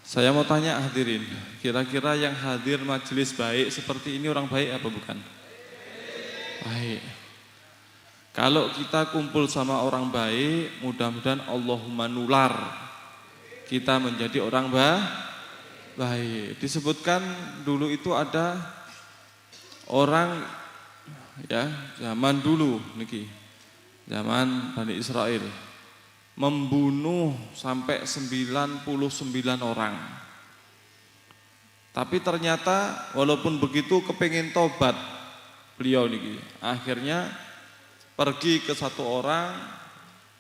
Saya mau tanya hadirin, kira-kira yang hadir majelis baik seperti ini orang baik apa bukan? Baik. Kalau kita kumpul sama orang baik, mudah-mudahan Allahumma nular kita menjadi orang baik. Disebutkan dulu itu ada orang ya zaman dulu niki, zaman Bani Israel membunuh sampai 99 orang. Tapi ternyata walaupun begitu kepingin tobat beliau niki. Akhirnya pergi ke satu orang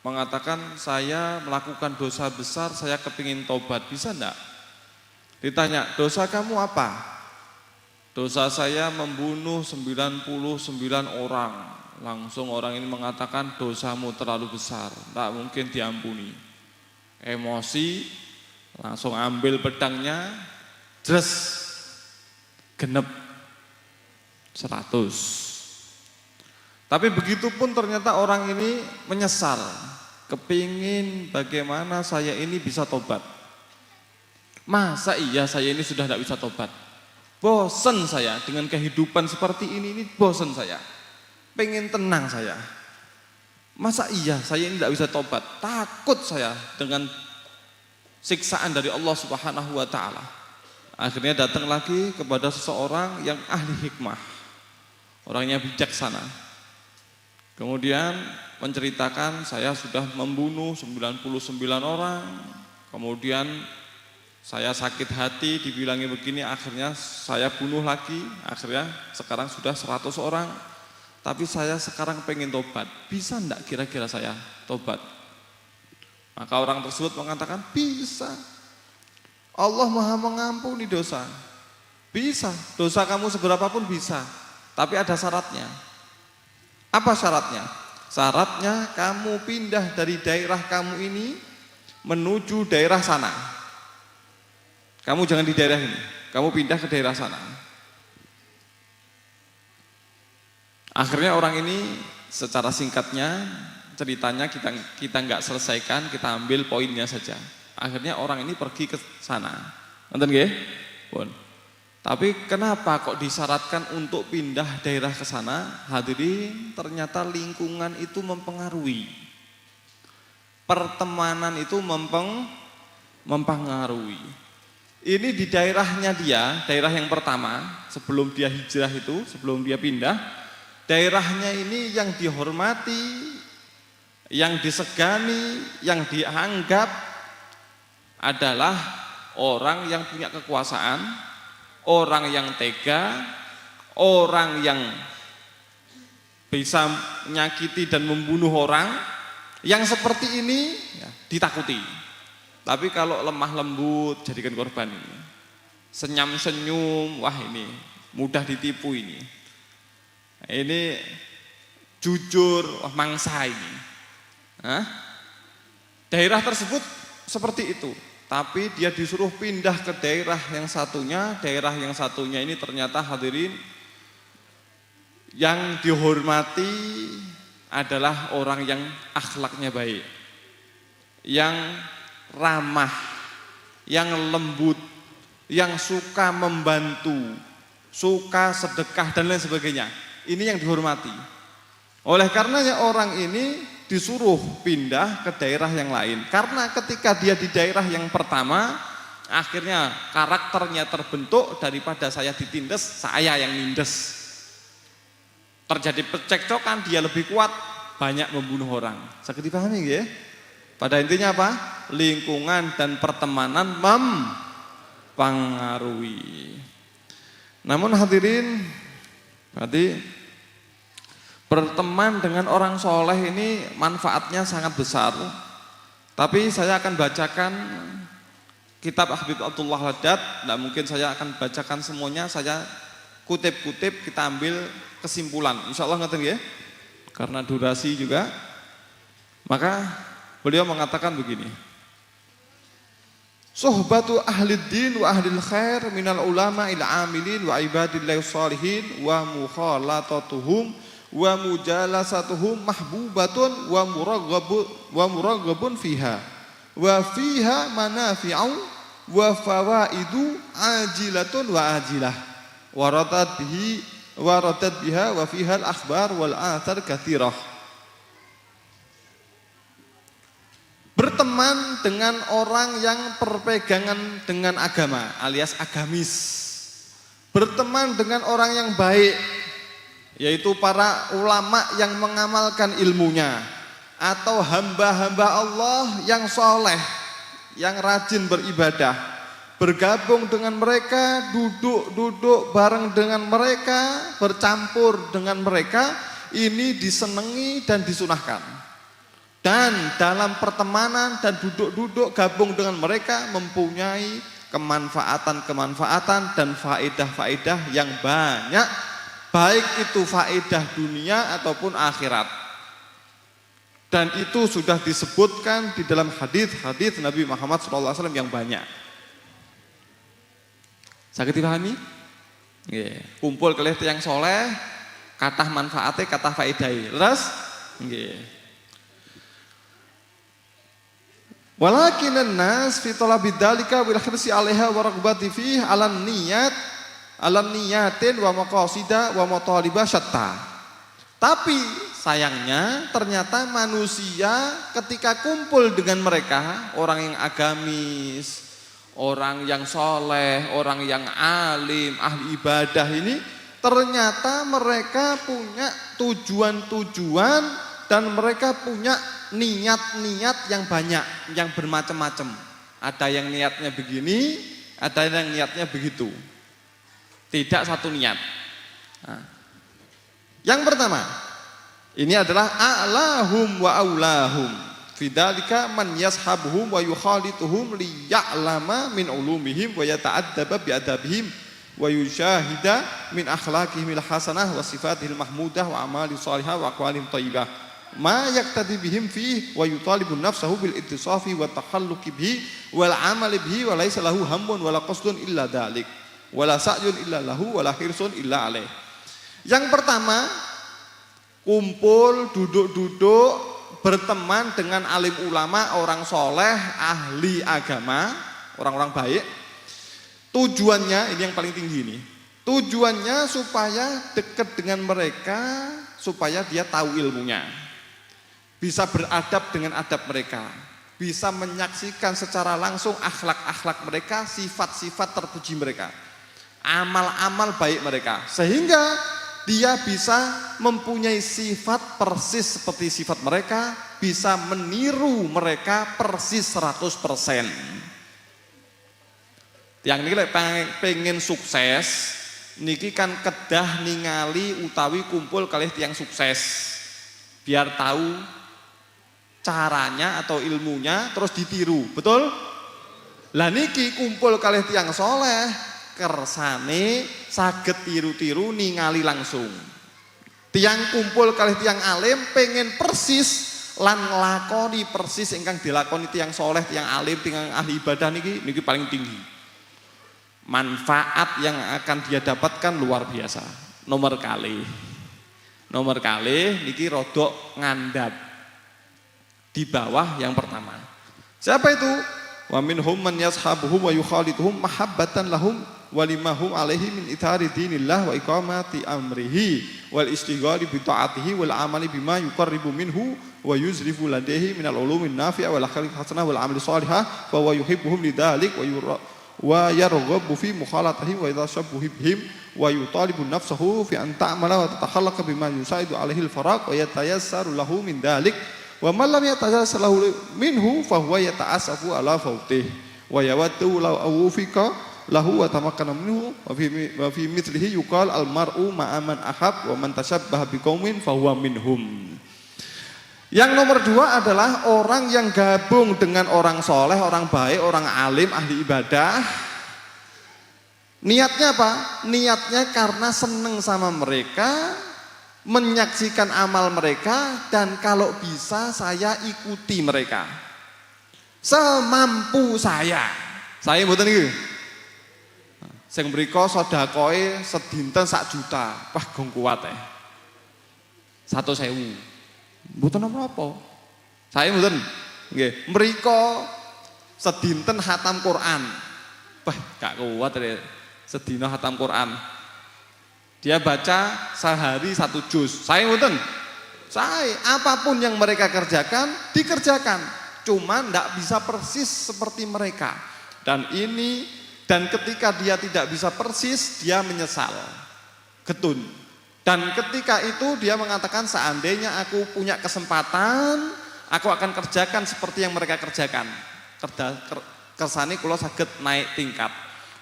mengatakan saya melakukan dosa besar, saya kepingin tobat, bisa enggak? Ditanya, dosa kamu apa? Dosa saya membunuh 99 orang. Langsung orang ini mengatakan dosamu terlalu besar, tak mungkin diampuni. Emosi, langsung ambil pedangnya, jres, genep 100. Tapi begitu pun ternyata orang ini menyesal, kepingin bagaimana saya ini bisa tobat. Masa iya saya ini sudah tidak bisa tobat? Bosen saya dengan kehidupan seperti ini bosen saya. Pengen tenang saya. Masa iya saya ini tidak bisa tobat? Takut saya dengan siksaan dari Allah Subhanahu wa taala. Akhirnya datang lagi kepada seseorang yang ahli hikmah. Orangnya bijaksana. Kemudian menceritakan saya sudah membunuh 99 orang. Kemudian saya sakit hati dibilangi begini, akhirnya saya bunuh lagi. Akhirnya sekarang sudah 100 orang. Tapi saya sekarang pengen tobat, bisa enggak kira-kira saya tobat? Maka orang tersebut mengatakan bisa. Allah Maha mengampuni dosa. Bisa, dosa kamu seberapapun bisa. Tapi ada syaratnya. Apa syaratnya? Syaratnya kamu pindah dari daerah kamu ini menuju daerah sana. Kamu jangan di daerah ini, kamu pindah ke daerah sana. Akhirnya orang ini secara singkatnya ceritanya kita nggak selesaikan, kita ambil poinnya saja. Akhirnya orang ini pergi ke sana. Nonton nggih? Pun. Tapi kenapa kok disyaratkan untuk pindah daerah ke sana? Hadirin, ternyata lingkungan itu mempengaruhi. Pertemanan itu mempengaruhi. Ini di daerahnya dia, daerah yang pertama, sebelum dia hijrah itu, sebelum dia pindah, daerahnya ini yang dihormati, yang disegani, yang dianggap adalah orang yang punya kekuasaan, orang yang tega, orang yang bisa menyakiti dan membunuh orang. Yang seperti ini ya, ditakuti. Tapi kalau lemah lembut jadikan korban ini. Senyum-senyum, wah ini mudah ditipu ini. Ini jujur, mangsa ini. Daerah tersebut seperti itu. Tapi dia disuruh pindah ke daerah yang satunya. Daerah yang satunya ini ternyata hadirin yang dihormati adalah orang yang akhlaknya baik, yang ramah, yang lembut, yang suka membantu, suka sedekah dan lain sebagainya. Ini yang dihormati. Oleh karenanya orang ini disuruh pindah ke daerah yang lain. Karena ketika dia di daerah yang pertama, akhirnya karakternya terbentuk, daripada saya ditindes, saya yang nindes. Terjadi percekcokan, dia lebih kuat, banyak membunuh orang. Sakit dipahami ya? Pada intinya apa? Lingkungan dan pertemanan mempengaruhi. Namun hadirin, berarti berteman dengan orang soleh ini manfaatnya sangat besar. Tapi saya akan bacakan kitab Habib Abdullah Haddad. Tidak mungkin saya akan bacakan semuanya, saya kutip-kutip, kita ambil kesimpulan. Insya Allah ngerti ya? Karena durasi juga. Maka beliau mengatakan begini. Suhbatu ahli din wa ahli khair minal ulama ila amilin wa ibadillahi salihin wa mukhalatatuhum wa mujalasatuhum mahbubatun wa muraggabun fiha wa fiha manafi'u wa fawaidu ajilatun wa ajilah waradat biha wa fiha al-akhbar wal athar katsirah. Berteman dengan orang yang berpegangan dengan agama alias agamis. Berteman dengan orang yang baik, yaitu para ulama yang mengamalkan ilmunya, atau hamba-hamba Allah yang soleh, yang rajin beribadah. Bergabung dengan mereka, duduk bareng dengan mereka, bercampur dengan mereka, ini disenangi dan disunahkan. Dan dalam pertemanan dan duduk gabung dengan mereka mempunyai kemanfaatan dan faedah-faedah yang banyak, baik itu faedah dunia ataupun akhirat. Dan itu sudah disebutkan di dalam hadis Nabi Muhammad SAW yang banyak. Saged dipahami? Nggih, kumpul kalih tiyang soleh, kathah manfaate, kathah faedahe. Terus nggih. Walakinan nas fi talabi dzalika wal khirsi 'alaiha wa raghbati fihi 'alan niyatin wa maqasida wa matalibah syatta. Tapi sayangnya ternyata manusia ketika kumpul dengan mereka, orang yang agamis, orang yang soleh, orang yang alim, ahli ibadah ini, ternyata mereka punya tujuan-tujuan dan mereka punya niat-niat yang banyak, yang bermacam-macam. Ada yang niatnya begini, ada yang niatnya begitu. Tidak satu niat. Nah, yang pertama, ini adalah a'lahum wa aulahum. Fidzalika man yashabuhum wa yukhalituhum liya'lama min ulumihim wa yata'addaba bi adabihim wa yushahida min akhlaqihimil hasanah wa sifatihil mahmudah wa amali shalihah wa aqwalihim thayyibah. Ma yaktadi bihim fihi wa yutalibu nafsahu bil ittisafi wa takhalluqi bihi wal amali bihi wa laisa lahu hammun wala qasdun illa dzalik wala sa'yun illa lahu wala hirsun illa alaih. Yang pertama, kumpul, duduk berteman dengan alim ulama, orang soleh, ahli agama, orang-orang baik. Tujuannya, ini yang paling tinggi ini, tujuannya supaya dekat dengan mereka, supaya dia tahu ilmunya, bisa beradab dengan adab mereka, bisa menyaksikan secara langsung akhlak-akhlak mereka, sifat-sifat terpuji mereka, amal-amal baik mereka, sehingga dia bisa mempunyai sifat persis seperti sifat mereka, bisa meniru mereka persis 100%. Yang ini pengen sukses, niki kan kedah ningali utawi kumpul kalih tiyang sukses, biar tahu caranya atau ilmunya terus ditiru, betul? Lah niki kumpul kalih tiyang soleh, kersane saged tiru-tiru ningali langsung. Tiang kumpul kalih tiang alim pengen persis lan nglakoni persis ingkang dilakoni tiang soleh, tiang alim, tiang ahli ibadah niki paling tinggi. Manfaat yang akan dia dapatkan luar biasa. Nomor kali niki rodok ngandap di bawah yang pertama. Siapa itu? Wa minhum man yashabuhum wa yukhalituhum mahabbatan lahum walimahum alaihi min ithari dinillah wa iqamati amrihi wal istighali bi ta'atihi wal amali bima yuqarribu minhu wa yuzrifu ladaihi minal ulumin nafi'ah wal akhlaqi hasanah wal amali shalihah fa huwa yuhibbuhum lidzalik wa yarghabu fi mukhalatihi wa idza shabbuha bihim wa yutalibu nafsahu fi an ta'mala wa tatakhallaqa bima yusaidu alaihi al faraq wa yatayassaru lahu min dzalik wa man lam yatayassar lahu minhu fa huwa yata'assafu ala fautih wa yawaddu law awfika lahu wa tamakkana minhu wa fi mithlihi yuqal al mar'u ma'a man ahab wa man tashabbaha biqaumin fa huwa minhum. Yang nomor dua adalah orang yang gabung dengan orang soleh, orang baik, orang alim, ahli ibadah. Niatnya apa? Niatnya karena seneng sama mereka, menyaksikan amal mereka, dan kalau bisa saya ikuti mereka semampu saya. Saya mboten iki. Sing mriko sedekahe sedinten 1 juta. Wah, gong kuat 100.000. Mboten apa-apa. Saya mboten nggih, mriko sedinten khatam Quran Wah, gak kuat ya. Sedina khatam Quran. Dia baca sehari 1 juz. Saya mboten. Saya apapun yang mereka kerjakan dikerjakan. Cuma ndak bisa persis seperti mereka. Dan ketika dia tidak bisa persis, dia menyesal. Getun. Dan ketika itu dia mengatakan seandainya aku punya kesempatan, aku akan kerjakan seperti yang mereka kerjakan. Kersane kula saged naik tingkat.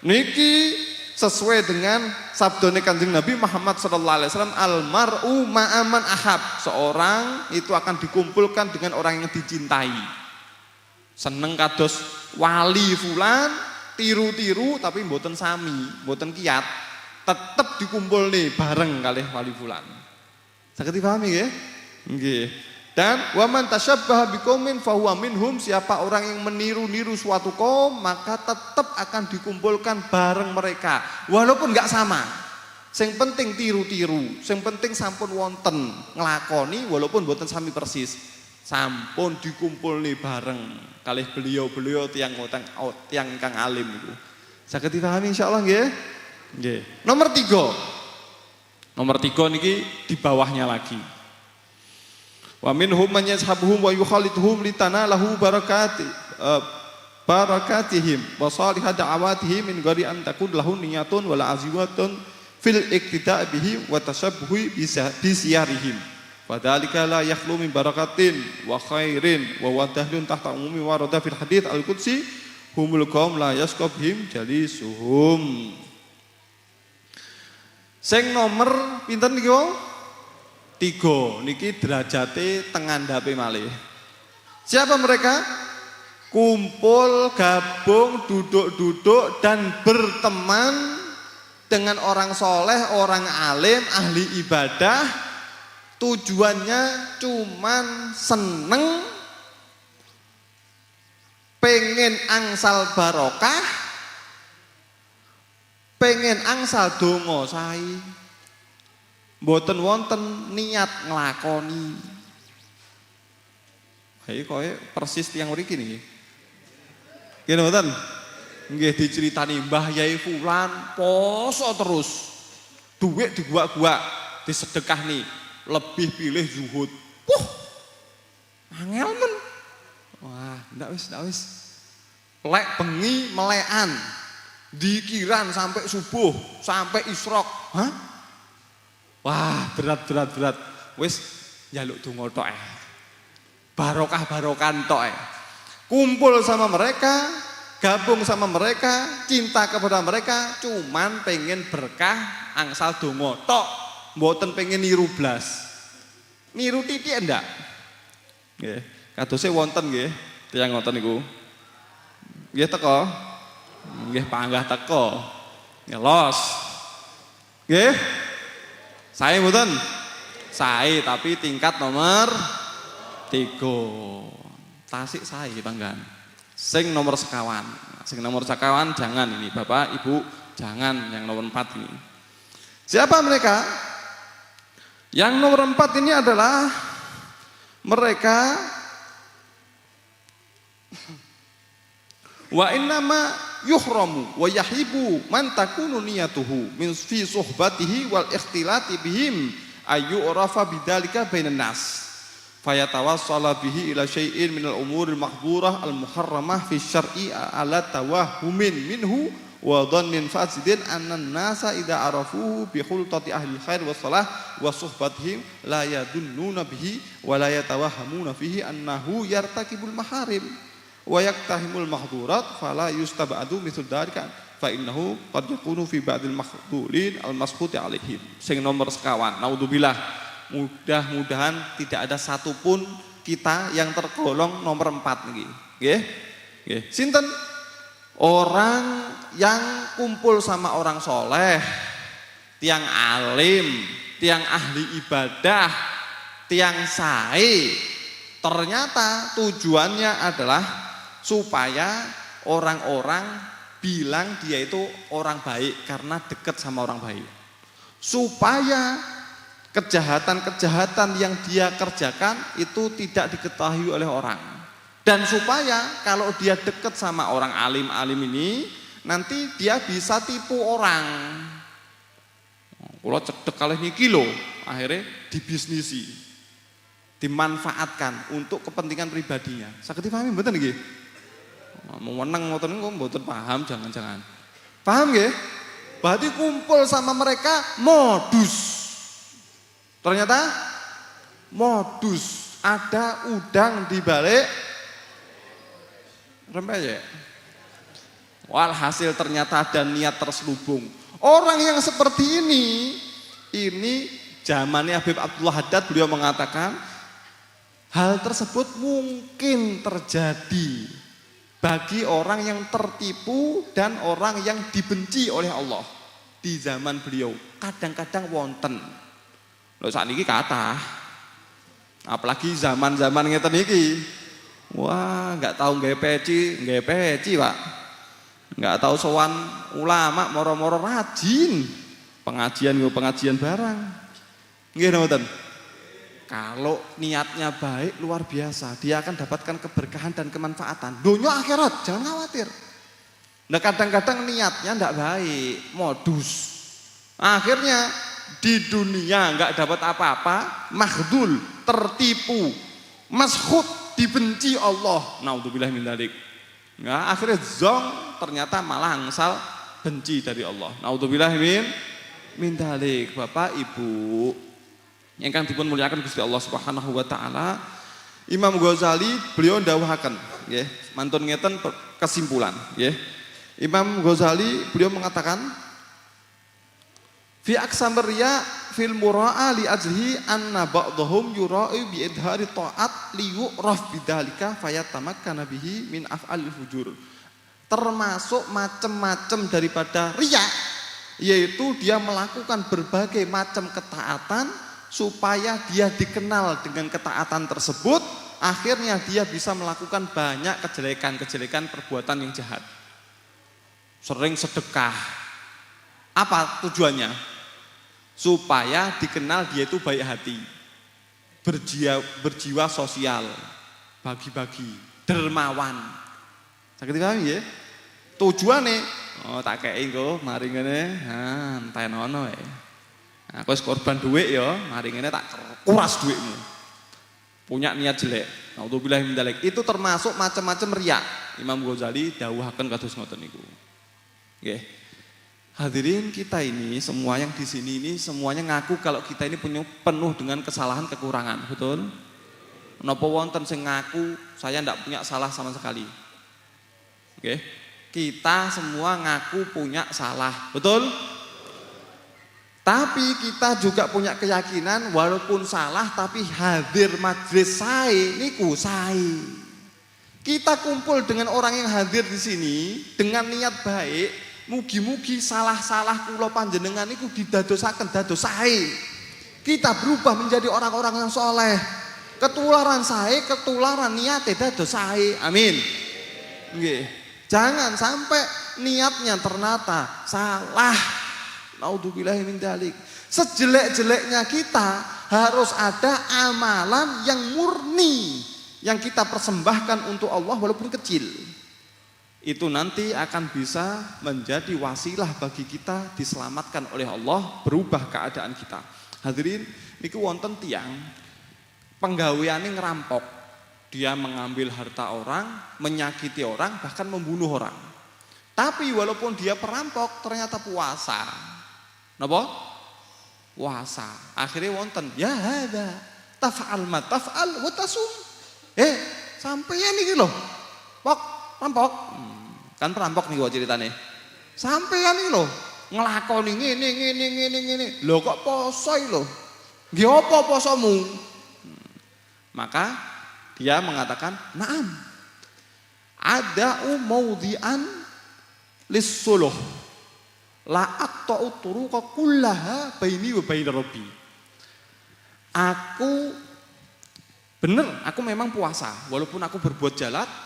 Niki sesuai dengan sabdane Kanjeng Nabi Muhammad SAW, almar'u ma'aman ahab. Seorang itu akan dikumpulkan dengan orang yang dicintai. Seneng kados wali fulan, tiru-tiru tapi mboten sami, mboten kiat. Tetap dikumpul nih bareng kalih wali fulan. Saged dipahami nggih? Nggih. Dan waman tasyabbaha biqaumin fahuwa minhum, siapa orang yang meniru-niru suatu kaum maka tetap akan dikumpulkan bareng mereka walaupun enggak sama. Sing penting tiru-tiru, sing penting sampun wonten nglakoni walaupun mboten sami persis. Sampun dikumpul nih bareng kalih beliau-beliau tiang kang alim itu. Saged dipahami insyaallah nggih? Nggih. Nomor 3. Nomor 3 niki di bawahnya lagi. Wa minhum man yashabuhum wa yukhalituhum litanalahu barakatihim wa salihah da'awatihim min ghairi an takun lahu niyatun wala azimatun fil iqtida' bihi wa tashabbuhi bi siyarihim. Fadzalika la yakhlu min barakatin wa khairin wa wadahlun tahta umumi warada fil hadits al-qudsi humul qaum la yasqabhim jalisuhum. Sing nomor pinten niki wau? 3 niki derajate teng ngandhape malih. Siapa mereka? Kumpul, gabung, duduk-duduk dan berteman dengan orang soleh, orang alim, ahli ibadah. Tujuannya cuman seneng, pengen angsal barokah, pengen angsal donga sae. Mboten wonten niat nglakoni. Hae kowe persis tiyang mriki niki. Nggih mboten? Nggih diceritani Mbah Yai Fulan poso terus. Duit diguak-guak, disedekahni, lebih pilih zuhud. Angel men. Wah, ndak wis. Lek bengi melekan. Dikiran sampai subuh, sampai isrok. Hah? Wah, berat. Wis njaluk donga tok barokah-barokan tok Kumpul sama mereka, gabung sama mereka, cinta kepada mereka, cuman pengen berkah angsal donga tok, mboten pengen niru blas. Niru titik ndak? Nggih, kadose wonten nggih, tiyang ngoten niku. Nggih teko. Nggih panggah teko. Ngelos. Nggih. Saya mboten. Saya tapi tingkat nomor 3. Tasik saya panggan. Sing nomor sekawan. Sing nomor sekawan jangan ini Bapak, Ibu, jangan yang nomor 4 ini. Siapa mereka? Yang nomor 4 ini adalah mereka wa innama yuhramu wa yahibu man takunu niyatuhu min fi suhbatihi wal ikhtilati bihim ayu urafa bidzalika bainan nas fayatawassala bihi ila syai'in minal umuril mahdhurah al muharramah fi syar'i ala tawahhumin minhu wa dhannin fasidin annan nasa idza arafuhu bi khultati ahli khair was salah wa suhbatihim la yadunnuna bihi wa la yatawahhamuna fihi annahu yartakibul maharim wa yaktahimul mahdhurat fala yustabadu mithlu dzalika fa innahu qad yakunu fi ba'dil makhdhulin al masquti alaihim. Sing nomor sekawan, naudzubillah, mudah-mudahan tidak ada satupun kita yang tergolong nomor 4 niki. Nggih. Nggih. Sinten? Orang yang kumpul sama orang soleh, tiang alim, tiang ahli ibadah, tiang sae, ternyata tujuannya adalah supaya orang-orang bilang dia itu orang baik karena dekat sama orang baik. Supaya kejahatan-kejahatan yang dia kerjakan itu tidak diketahui oleh orang. Dan supaya kalau dia dekat sama orang alim-alim ini, nanti dia bisa tipu orang. Kalau cedek kalih niki lho, akhirnya dibisnisi, dimanfaatkan untuk kepentingan pribadinya. Saged dipahami mboten nggih? Mau meneng ngoten niku mboten paham jangan-jangan. Paham nggih? Berarti kumpul sama mereka modus. Ternyata modus, ada udang di balik rempeyek. Walhasil ternyata ada niat terselubung. Orang yang seperti ini zamannya Habib Abdullah Haddad, beliau mengatakan hal tersebut mungkin terjadi bagi orang yang tertipu dan orang yang dibenci oleh Allah di zaman beliau. Kadang-kadang wonten. Lho sakniki kathah. Apalagi zaman-zaman ngeten iki. Wah, enggak tahu nggawe peci, Pak. Enggak tahu sowan ulama moro-moro rajin. Pengajian barang. Nggih mboten? Kalau niatnya baik luar biasa, dia akan dapatkan keberkahan dan kemanfaatan. Dunia akhirat, jangan khawatir. Nah kadang-kadang niatnya enggak baik, modus. Akhirnya di dunia enggak dapat apa-apa, makhdul, tertipu, mashud, dibenci Allah. Naudzubillah min dzalik. Nah, akhirnya zong, ternyata malah angsal benci dari Allah. Naudzubillah min dzalik. Bapak Ibu ingkang dipun muliakan Gusti Allah Subhanahu wa taala, Imam Ghazali beliau ndawuhaken nggih, mantun ngeten kesimpulan nggih. Imam Ghazali beliau mengatakan fi aqsamir riya fil mura'a li ajlihi anna ba'dhum yura'i bi idhari ta'at li yu'raf bidzalika fayatamakkana bihi min af'alil fujur. Termasuk macam-macam daripada riya, yaitu dia melakukan berbagai macam ketaatan supaya dia dikenal dengan ketaatan tersebut, akhirnya dia bisa melakukan banyak kejelekan-kejelekan perbuatan yang jahat. Sering sedekah. Apa tujuannya? Supaya dikenal dia itu baik hati, berjiwa sosial, bagi-bagi, dermawan. Sakit paham ya? Tujuannya, oh tak kei engko mari ngene, entenono ya. Aku wis korban duit ya, mari ngene tak kuras duitmu. Punya niat jelek. Naudzubillah min dzalik. Itu termasuk macam-macam riya. Imam Ghazali dawuhaken kados ngoten niku. Nggih. Hadirin kita ini semua yang di sini ini semuanya ngaku kalau kita ini punya penuh dengan kesalahan kekurangan, betul? Napa wonten sing ngaku saya ndak punya salah sama sekali? Oke. Kita semua ngaku punya salah, betul? Tapi kita juga punya keyakinan walaupun salah tapi hadir majlis sae niku sae. Kita kumpul dengan orang yang hadir di sini dengan niat baik, mugi-mugi salah-salah kula panjenengan niku didadosaken dados sae. Kita berubah menjadi orang-orang yang soleh. Ketularan sae, ketularan niate dados sae. Amin. Nggih. Jangan sampai niatnya ternyata salah. Naudzubillahi min dzalik. Sejelek-jeleknya kita harus ada amalan yang murni yang kita persembahkan untuk Allah walaupun kecil. Itu nanti akan bisa menjadi wasilah bagi kita diselamatkan oleh Allah, berubah keadaan kita. Hadirin, niku wonten tiyang penggaweane ngerampok. Dia mengambil harta orang, menyakiti orang, bahkan membunuh orang. Tapi walaupun dia perampok ternyata puasa. Napa? Puasa. Akhirnya wonten, ya hada, taf'al ma taf'al wa tasum. Sampeyan iki lho. Pok, perampok. Kan perampok nih ceritane. Sampeyan iki lho, nglakoni ngene. Lho kok poso iki lho. Nggih apa posomu? Maka dia mengatakan, "Na'am. Ada'u maudhi'an lis-suluh. La aqta'u turuqa kullaha baini wa baina rabbi." Aku memang puasa, walaupun aku berbuat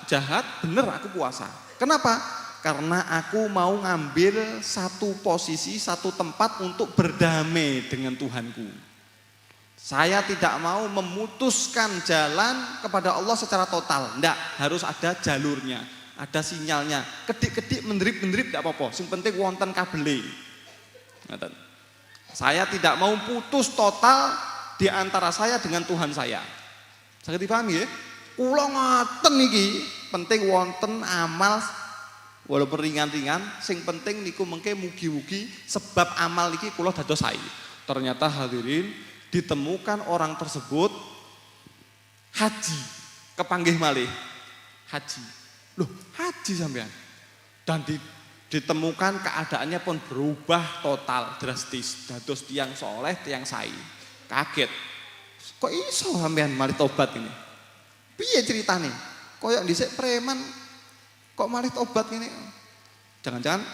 jahat, bener aku puasa. Kenapa? Karena aku mau ngambil satu posisi, satu tempat untuk berdamai dengan Tuhanku. Saya tidak mau memutuskan jalan kepada Allah secara total. Enggak, harus ada jalurnya. ada sinyalnya. Kedik-kedik menderip-menderip tidak apa-apa, yang penting wonten kabele. Saya tidak mau putus total di antara saya dengan Tuhan saya. Saged dipahami ya? Kula ngoten niki, penting wonten amal walaupun ringan-ringan, sing penting niku mengke mugi-mugi sebab amal niki kula dados sae. Ternyata hadirin ditemukan orang tersebut haji, kepanggih malih haji. Loh, haji sampean. Dan ditemukan keadaannya pun berubah total, drastis. Dados tiang soleh, tiang sae. Kaget. Kok iso sampean malih tobat ini? Piye ceritane? Koyok dhisik preman kok malih tobat ini? Jangan-jangan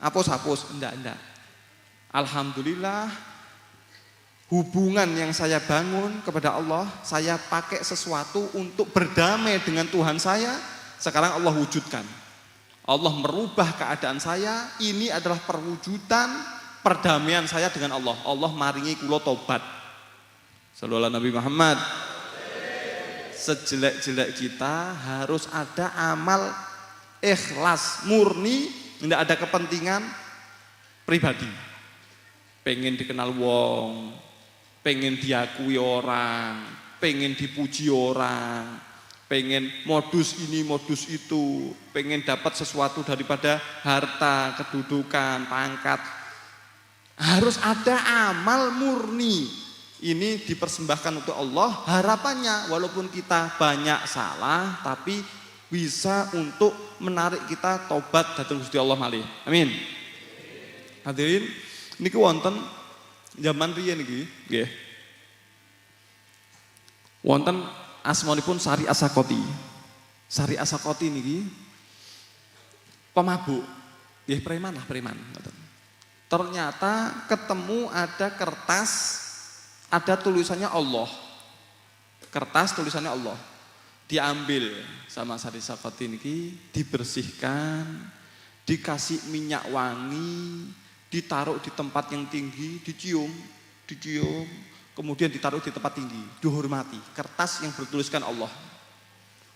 hapus-hapus, enggak. Alhamdulillah hubungan yang saya bangun kepada Allah, saya pakai sesuatu untuk berdamai dengan Tuhan saya, sekarang Allah wujudkan. Allah merubah keadaan saya, ini adalah perwujudan perdamaian saya dengan Allah. Allah maringi kula tobat. Sallallahu Nabi Muhammad. Sejelek-jelek kita harus ada amal ikhlas, murni, tidak ada kepentingan pribadi. Pengen dikenal wong, pengen diakui orang, pengen dipuji orang, pengen modus ini modus itu, pengen dapat sesuatu daripada harta, kedudukan, pangkat. Harus ada amal murni. Ini dipersembahkan untuk Allah, harapannya walaupun kita banyak salah tapi bisa untuk menarik kita tobat datang Gusti Allah malih. Amin. Hadirin, niki wonten zaman riyen niki nggih. Wonten asmanipun Sari Asakoti. Sari Asakoti niki pemabuk. Nggih preman lah preman. Ternyata ketemu ada kertas, ada tulisannya Allah. Kertas tulisannya Allah. Diambil sama Sari Asakoti niki, dibersihkan, dikasih minyak wangi, ditaruh di tempat yang tinggi, dicium, kemudian ditaruh di tempat tinggi, dihormati. Kertas yang bertuliskan Allah.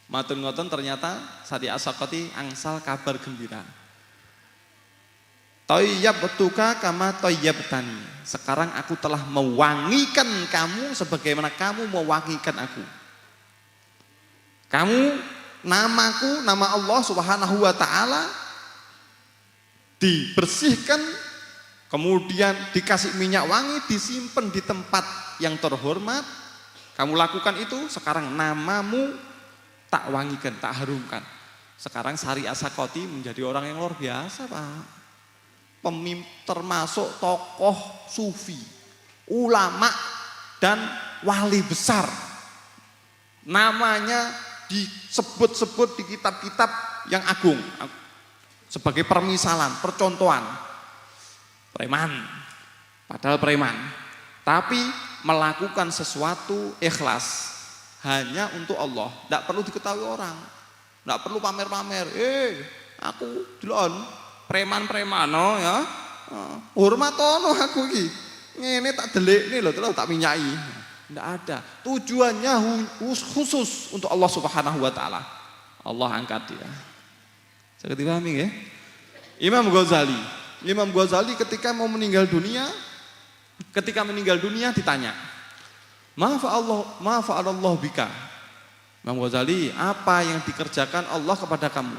Matur ngoten ternyata Sari Asakoti angsal kabar gembira. Thayyabtuka kama thayyabtani. Sekarang aku telah mewangikan kamu sebagaimana kamu mewangikan aku. Kamu, namaku, nama Allah Subhanahu wa taala dibersihkan, kemudian dikasih minyak wangi, disimpan di tempat yang terhormat. Kamu lakukan itu, sekarang namamu tak wangikan, tak harumkan. Sekarang Sari Asakoti menjadi orang yang luar biasa, Pak. Termasuk tokoh sufi, ulama dan wali besar. Namanya disebut-sebut di kitab-kitab yang agung sebagai permisalan, percontohan. Preman, padahal preman, tapi melakukan sesuatu ikhlas hanya untuk Allah, tidak perlu diketahui orang, tidak perlu pamer-pamer. Aku delon preman-preman ya, hormatono aku iki, ngene tak delik nih loh, tak minyai. Tidak ada. Tujuannya khusus untuk Allah Subhanahu wa taala. Allah angkat dia. Saya dipahami ya? Imam Ghazali ketika mau meninggal dunia, ketika meninggal dunia ditanya, "Ma fa'alallahu bika?" Imam Ghazali, apa yang dikerjakan Allah kepada kamu?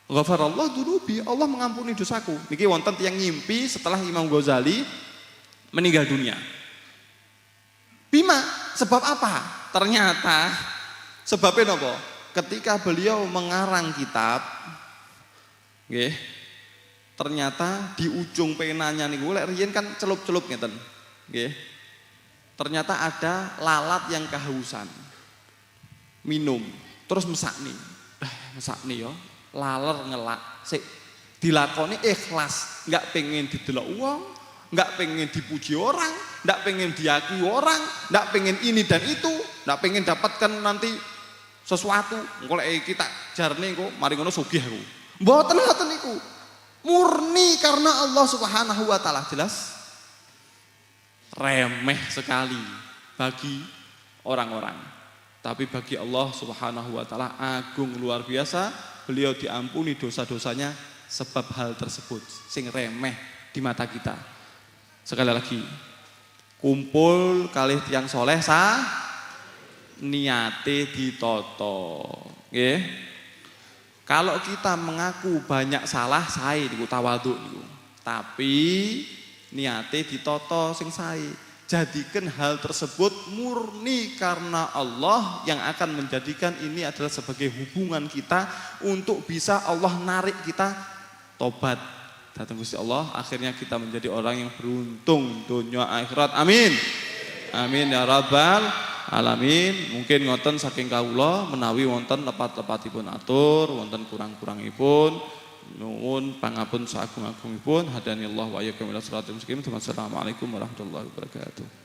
Ghafarallahu dzunubi, Allah mengampuni dosaku. Niki wonten tiyang ngimpi setelah Imam Ghazali meninggal dunia. Bima, sebab apa? Ternyata sebabnya napa? Ketika beliau mengarang kitab, nggih, ternyata di ujung penanya niku lek riyen kan celup-celup ngeten. Nggih. Ternyata ada lalat yang kehausan. Minum, terus mesakni. Mesakni ya, laler ngelak. Sik dilakoni ikhlas, enggak pengen didelok wong, enggak pengen dipuji orang, enggak pengen diakui orang, enggak pengen ini dan itu, enggak pengen dapatkan nanti sesuatu. Engko lek kita jarne engko mari ngono sugih aku. Mboten ngoten niku. Murni karena Allah Subhanahu wa taala. Jelas remeh sekali bagi orang-orang. Tapi bagi Allah Subhanahu wa taala agung luar biasa, beliau diampuni dosa-dosanya sebab hal tersebut sing remeh di mata kita. Sekali lagi, kumpul kalih tiyang soleh niate ditoto. Nggih. Kalau kita mengaku banyak salah sae niku tawadhu niku. Tapi niate ditoto sing sae. Jadikan hal tersebut murni karena Allah yang akan menjadikan ini adalah sebagai hubungan kita untuk bisa Allah narik kita tobat datang Gusti Allah, akhirnya kita menjadi orang yang beruntung dunia akhirat. Amin. Amin ya rabbal alamin. Mungkin ngoten saking kawula menawi wonten lepat-lepatipun atur, wonten kurang-kurangipun nuwun pangapun sagung-agungipun. Hadanillahu wa iyyakum ila shiratal mustaqim. Assalamualaikum warahmatullahi wabarakatuh.